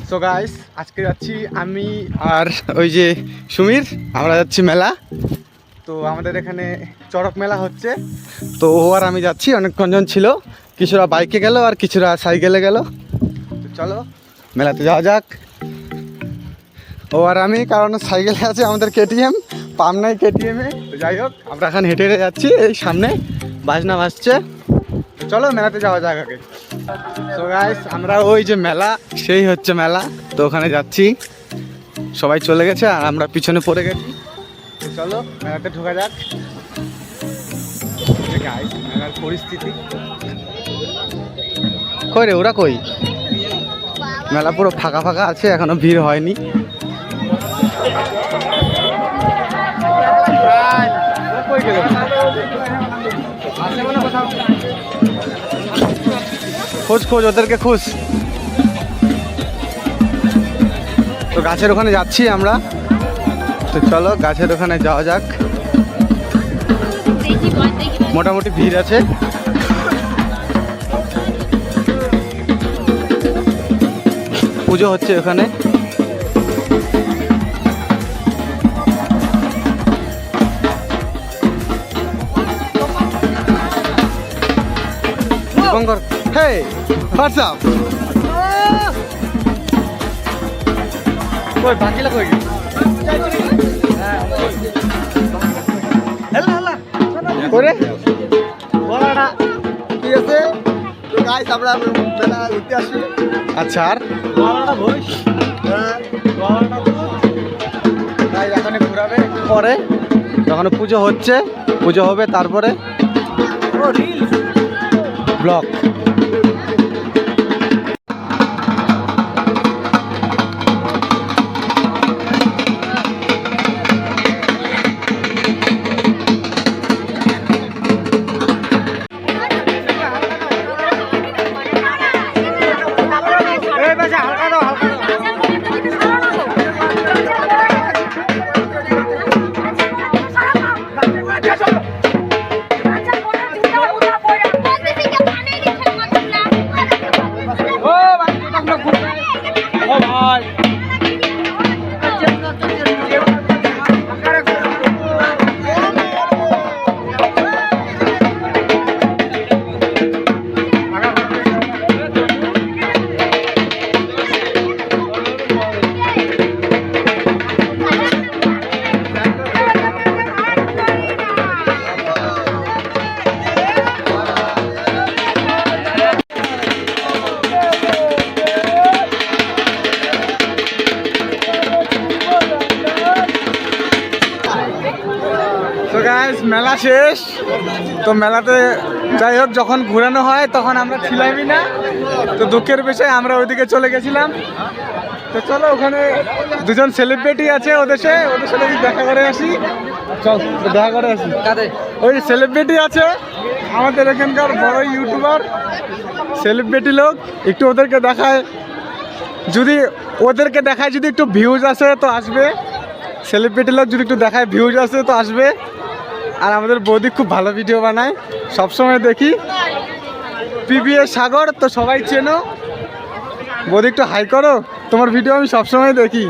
So guys, আজকে যাচ্ছি আমি আর ওই যে সুমির, আমরা যাচ্ছি মেলা। তো আমাদের এখানে চড়ক মেলা হচ্ছে, তো ও আর আমি যাচ্ছি। অনেকক্ষণ ছিল, কিছুরা বাইকে গেল আর কিছুরা সাইকেলে গেল। তো চলো মেলাতে যাওয়া যাক। ও আর আমি, কারণ সাইকেলে আছে আমাদের কেটিএম, পাম নাই কেটিএমে। তো যাই হোক, আমরা এখন হেঁটে হেঁটে যাচ্ছি। এই সামনে বাজনা বাজছে। চলো মেলাতে যাওয়া যাক আগে। তো গাইস, আমরা ওই যে মেলা, সেই হচ্ছে মেলা। তো ওখানে যাচ্ছি, সবাই চলে গেছে আর আমরা পিছনে পড়ে গেছি। তো চলো মেলাতে ঢোকা যাক। গাইস, মেলার পরিস্থিতি কই রে, ওরা কই? মেলা পুরো ফাঁকা ফাঁকা আছে, এখনো ভিড় হয়নি। খোঁজ খোঁজ, ওদেরকে খোঁজ। তো গাছের ওখানে যাচ্ছি আমরা। তো চলো গাছের ওখানে যাওয়া যাক। মোটামুটি ভিড় আছে। পুজো হচ্ছে ওখানে। Hey, what's up? কই বাকিলা কই গেল? করে বলাটা ঠিক আছে। তো গাইস, আমরা মেলা ঘুরতে আসি। আচ্ছা, আর বলাটা ভইস বলাটা তাই এখানে ঘোরাবে। পরে যখন পুজো হচ্ছে, পুজো হবে, তারপরে ব্লগ। মেলা শেষ। তো মেলাতে যাই হোক, যখন ঘুরানো হয় তখন আমরা ছিলামই না। তো দুঃখের বিষয় আমরা ওইদিকে চলে গেছিলাম। তো চলো, ওখানে দুজন সেলিব্রিটি আছে, ওদের সাথে দেখা করে আসি। চল দেখা করে আসি। ওই সেলিব্রিটি আছে আমাদের এখানকার বড় ইউটিউবার, সেলিব্রিটি লোক। একটু ওদেরকে দেখায়, যদি একটু ভিউজ আসে তো আসবে। সেলিব্রিটি লোক যদি একটু দেখায় ভিউজ আসে তো আসবে। আর আমাদের বৌদি খুব ভালো ভিডিও বানায়, সবসময় দেখি। পিবিএ সাগর, তো সবাই চেনো। বৌদি একটু হাই করো, তোমার ভিডিও আমি সবসময় দেখি।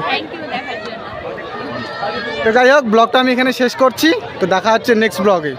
তো যাই হোক, ব্লগটা আমি এখানে শেষ করছি। তো দেখা হচ্ছে নেক্সট ব্লগে।